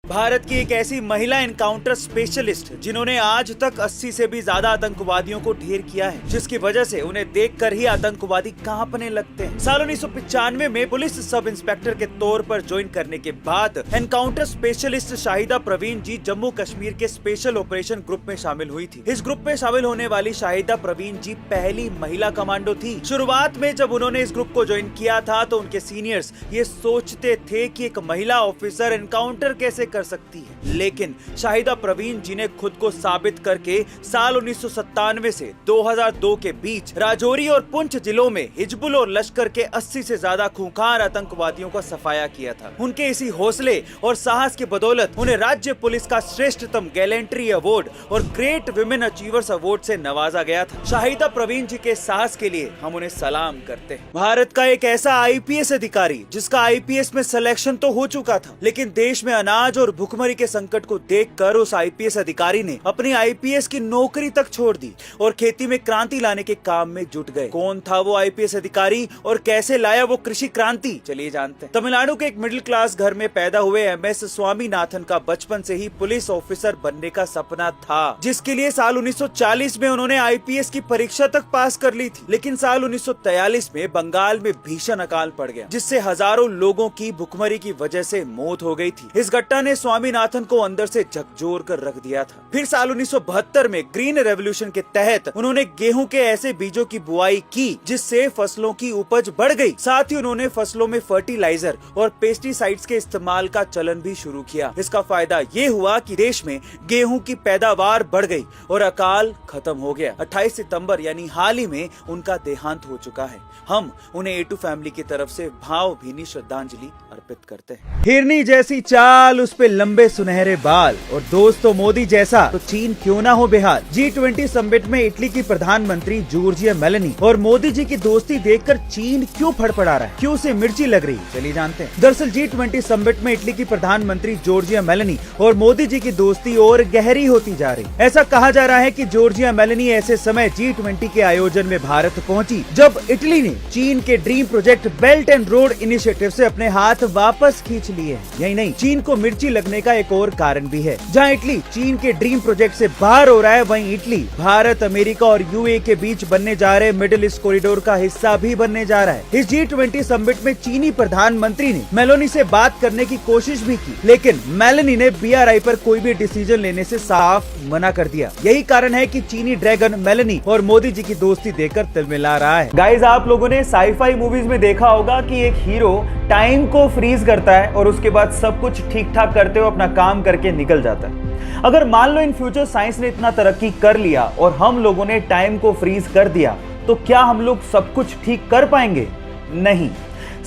भारत की एक ऐसी महिला एनकाउंटर स्पेशलिस्ट जिन्होंने आज तक 80 से भी ज्यादा आतंकवादियों को ढेर किया है, जिसकी वजह से उन्हें देखकर ही आतंकवादी कांपने लगते हैं। साल 1995 में पुलिस सब इंस्पेक्टर के तौर पर ज्वाइन करने के बाद एनकाउंटर स्पेशलिस्ट शाहिदा प्रवीण जी जम्मू कश्मीर के स्पेशल ऑपरेशन ग्रुप में शामिल हुई थी। इस ग्रुप में शामिल होने वाली शाहिदा प्रवीण जी पहली महिला कमांडो थी। शुरुआत में जब उन्होंने इस ग्रुप को ज्वाइन किया था तो उनके सीनियर्स ये सोचते थे कि एक महिला ऑफिसर एनकाउंटर कैसे कर सकती है, लेकिन शाहिदा प्रवीण जी ने खुद को साबित करके साल 1997 से 2002 के बीच राजौरी और पुंछ जिलों में हिजबुल और लश्कर के 80 से ज्यादा खूंखार आतंकवादियों का सफाया किया था। उनके इसी हौसले और साहस की बदौलत उन्हें राज्य पुलिस का श्रेष्ठतम गैलेंट्री अवार्ड और ग्रेट विमेन अचीवर्स अवार्ड से नवाजा गया था। शाहिदा प्रवीण जी के साहस के लिए हम उन्हें सलाम करते हैं। भारत का एक ऐसा आईपीएस अधिकारी जिसका आईपीएस में सिलेक्शन तो हो चुका था, लेकिन देश में अनाज और भुखमरी के संकट को देखकर उस आईपीएस अधिकारी ने अपनी आईपीएस की नौकरी तक छोड़ दी और खेती में क्रांति लाने के काम में जुट गए। कौन था वो आईपीएस अधिकारी और कैसे लाया वो कृषि क्रांति, चलिए जानते हैं। तमिलनाडु के एक मिडिल क्लास घर में पैदा हुए एमएस स्वामीनाथन का बचपन से ही पुलिस ऑफिसर बनने का सपना था, जिसके लिए साल 1940 में उन्होंने आईपीएस की परीक्षा तक पास कर ली थी। लेकिन साल 1943 में बंगाल में भीषण अकाल पड़ गया, जिससे हजारों लोगों की भुखमरी की वजह से मौत हो गई थी। इस घटना ने स्वामीनाथन को अंदर से झकझोर कर रख दिया था। फिर साल 1972 में ग्रीन रेवोल्यूशन के तहत उन्होंने गेहूं के ऐसे बीजों की बुआई की जिससे फसलों की उपज बढ़ गई। साथ ही उन्होंने फसलों में फर्टिलाइजर और पेस्टिसाइड्स के इस्तेमाल का चलन भी शुरू किया। इसका फायदा ये हुआ कि देश में गेहूं की पैदावार बढ़ गई और अकाल खत्म हो गया। 28 सितंबर यानी हाल ही में उनका देहांत हो चुका है। हम उन्हें एटू फैमिली की तरफ से भावभीनी श्रद्धांजलि अर्पित करते हैं। हिरनी जैसी चाल, उस पे लंबे सुनहरे बाल और दोस्तों मोदी जैसा तो चीन क्यों ना हो बेहाल। G20 समिट में इटली की प्रधानमंत्री जॉर्जिया मेलोनी और मोदी जी की दोस्ती देखकर चीन क्यों फड़फड़ा रहा है, क्यों उसे मिर्ची लग रही, चलिए जानते हैं। दरअसल G20 समिट में इटली की प्रधानमंत्री जॉर्जिया मेलोनी और मोदी जी की दोस्ती और गहरी होती जा रही। ऐसा कहा जा रहा है कि जॉर्जिया मेलोनी ऐसे समय G20 के आयोजन में भारत पहुंची जब इटली ने चीन के dream project belt and road initiative से अपने हाथ वापस खींच लिए। यही नहीं, चीन को मिर्ची लगने का एक और कारण भी है। जहां इटली चीन के ड्रीम प्रोजेक्ट से बाहर हो रहा है, वहीं इटली भारत, अमेरिका और यूएई के बीच बनने जा रहे मिडिल ईस्ट कॉरिडोर का हिस्सा भी बनने जा रहा है। इस G20 समिट में चीनी प्रधानमंत्री ने मेलोनी से बात करने की कोशिश भी की, लेकिन मेलोनी ने BRI पर कोई भी डिसीजन लेने से साफ मना कर दिया। यही कारण है कि चीनी ड्रैगन मेलोनी और मोदी जी की दोस्ती देखकर तिलमिला रहा है। गाइस, आप लोगों ने साईफाई मूवीज में देखा होगा कि एक हीरो टाइम को फ्रीज करता है और उसके बाद सब कुछ ठीक ठाक करते हुए अपना काम करके निकल जाता है। अगर मान लो इन फ्यूचर साइंस ने इतना तरक्की कर लिया और हम लोगों ने टाइम को फ्रीज कर दिया, तो क्या हम लोग सब कुछ ठीक कर पाएंगे? नहीं।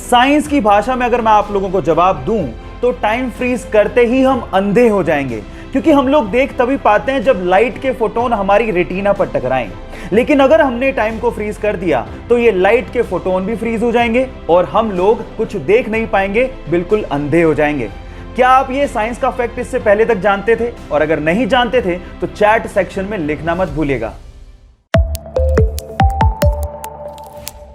साइंस की भाषा में अगर मैं आप लोगों को जवाब दूं तो टाइम फ्रीज करते ही हम अंधे हो जाएंगे, क्योंकि हम लोग देख तभी पाते हैं जब लाइट के फोटोन हमारी रेटिना पर टकराएं। लेकिन अगर हमने टाइम को फ्रीज कर दिया तो ये लाइट के फोटोन भी फ्रीज हो जाएंगे और हम लोग कुछ देख नहीं पाएंगे, बिल्कुल अंधे हो जाएंगे। क्या आप ये साइंस का फैक्ट इससे पहले तक जानते थे? और अगर नहीं जानते थे तो चैट सेक्शन में लिखना मत भूलिएगा।